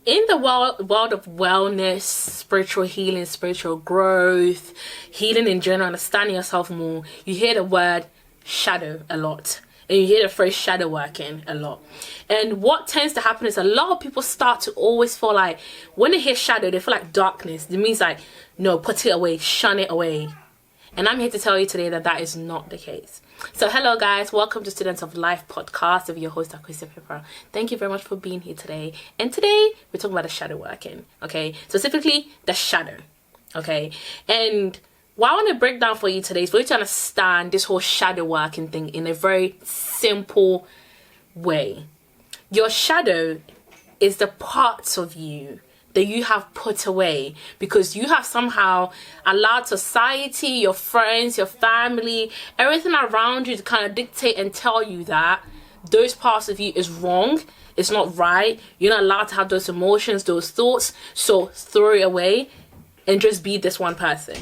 In the world of wellness, spiritual healing, spiritual growth, healing in general, understanding yourself more, you hear the word shadow a lot. And you hear the phrase shadow working a lot. And what tends to happen is a lot of people start to always feel like, when they hear shadow, they feel like darkness. It means like, no, put it away, shun it away. And I'm here to tell you today that that is not the case. So hello guys, welcome to Students of Life podcast with your host Pepper. Thank you very much for being here today. And today we're talking about the shadow working, okay? Specifically the shadow, okay? And what I want to break down for you today is for you to understand this whole shadow working thing in a very simple way. Your shadow is the parts of you that you have put away because you have somehow allowed society, your friends, your family, everything around you to kind of dictate and tell you that those parts of you is wrong, it's not right, you're not allowed to have those emotions, those thoughts, so throw it away and just be this one person.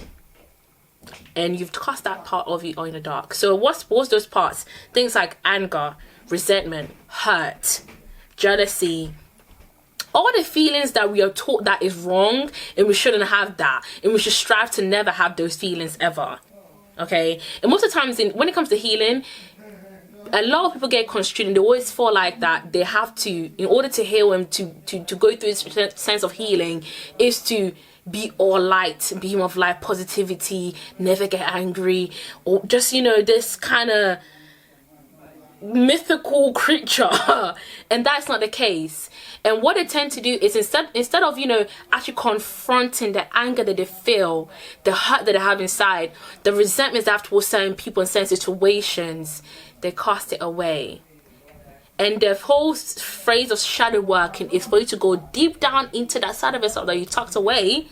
And you've cast that part of you in the dark. So what's those parts? Things like anger, resentment, hurt, jealousy, all the feelings that we are taught that is wrong and we shouldn't have that, and we should strive to never have those feelings ever, okay? And most of the times when it comes to healing, a lot of people get construed and they always feel like that they have to, in order to heal and to go through this sense of healing, is to be all light, beam of light, positivity, never get angry, or just, you know, this kind of mythical creature. And that's not the case. And what they tend to do is instead of, you know, actually confronting the anger that they feel, the hurt that they have inside, the resentments after certain people and certain situations, they cast it away. And the whole phrase of shadow working is for you to go deep down into that side of yourself that you tucked away,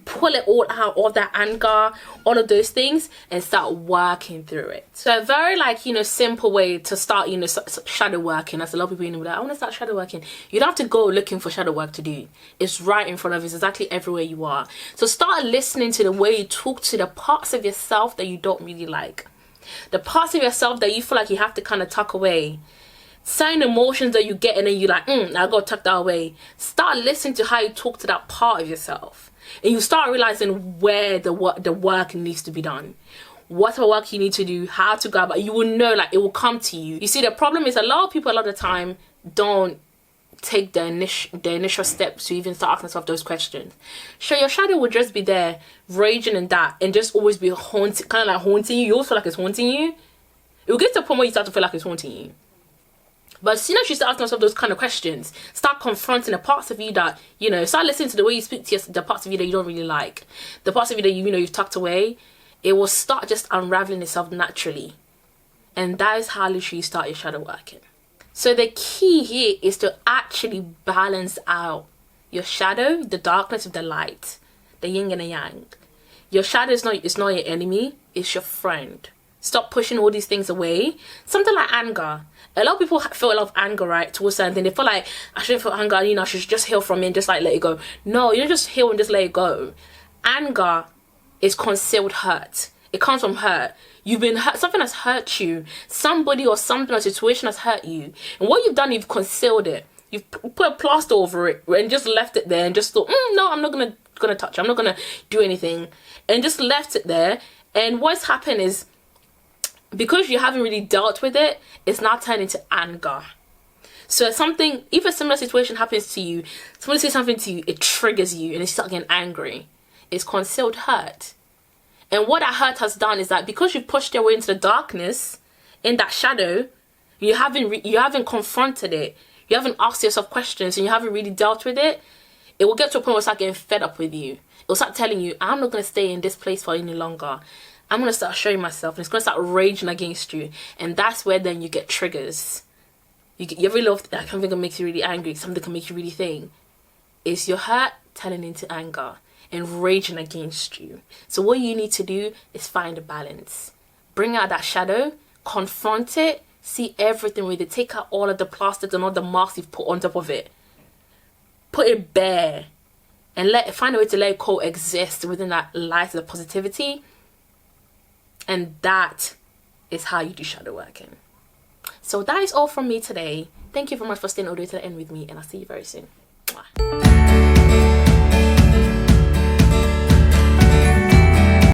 pull it all out, all that anger, all of those things, and start working through it. So a very, like, you know, simple way to start, you know, shadow working, as a lot of people, you know, like, I want to start shadow working. You don't have to go looking for shadow work to do. It's right in front of you. It's exactly everywhere you are. So start listening to the way you talk to the parts of yourself that you don't really like. The parts of yourself that you feel like you have to kind of tuck away. Certain emotions that you get and then you're like, I gotta tuck that away. Start listening to how you talk to that part of yourself. And you start realizing where the work needs to be done. What work you need to do, how to go about. You will know, like, it will come to you. You see, the problem is a lot of people a lot of the time don't take the initial steps to even start asking themselves those questions. Sure, your shadow will just be there, raging in that, and just always be haunting, kind of like haunting you. You also feel like it's haunting you. It will get to a point where you start to feel like it's haunting you. But as soon as you start asking yourself those kind of questions, start confronting the parts of you that, you know, start listening to the way you speak to the parts of you that you don't really like, the parts of you that you know you've tucked away, it will start just unraveling itself naturally. And that is how literally you start your shadow working. So the key here is to actually balance out your shadow, the darkness of the light, the yin and the yang. Your shadow is not your enemy, it's your friend. Stop pushing all these things away. Something like anger. A lot of people feel a lot of anger, right, towards something. They feel like, I shouldn't feel anger, you know, I should just heal from it and just, like, let it go. No, you don't just heal and just let it go. Anger is concealed hurt. It comes from hurt. You've been hurt. Something has hurt you. Somebody or something or situation has hurt you. And what you've done, you've concealed it. You've put a plaster over it and just left it there and just thought, no, I'm not gonna touch it. I'm not gonna do anything. And just left it there. And what's happened is, because you haven't really dealt with it, it's now turned into anger. So if a similar situation happens to you, somebody says something to you, it triggers you and you start getting angry. It's concealed hurt. And what that hurt has done is that because you've pushed your way into the darkness, in that shadow, you haven't confronted it, you haven't asked yourself questions, and you haven't really dealt with it, it will get to a point where it's start getting fed up with you. It will start telling you, I'm not going to stay in this place for any longer. I'm going to start showing myself, and it's going to start raging against you. And that's where then you get triggers. You really love that. Something can make you really angry. Something can make you really think. It's your hurt turning into anger and raging against you. So what you need to do is find a balance. Bring out that shadow, confront it, see everything with it. Take out all of the plasters and all the masks you've put on top of it. Put it bare. And find a way to let it coexist within that light of positivity. And that is how you do shadow working. So that is all from me today. Thank you very much for staying all the way to the end with me, and I'll see you very soon. Mwah.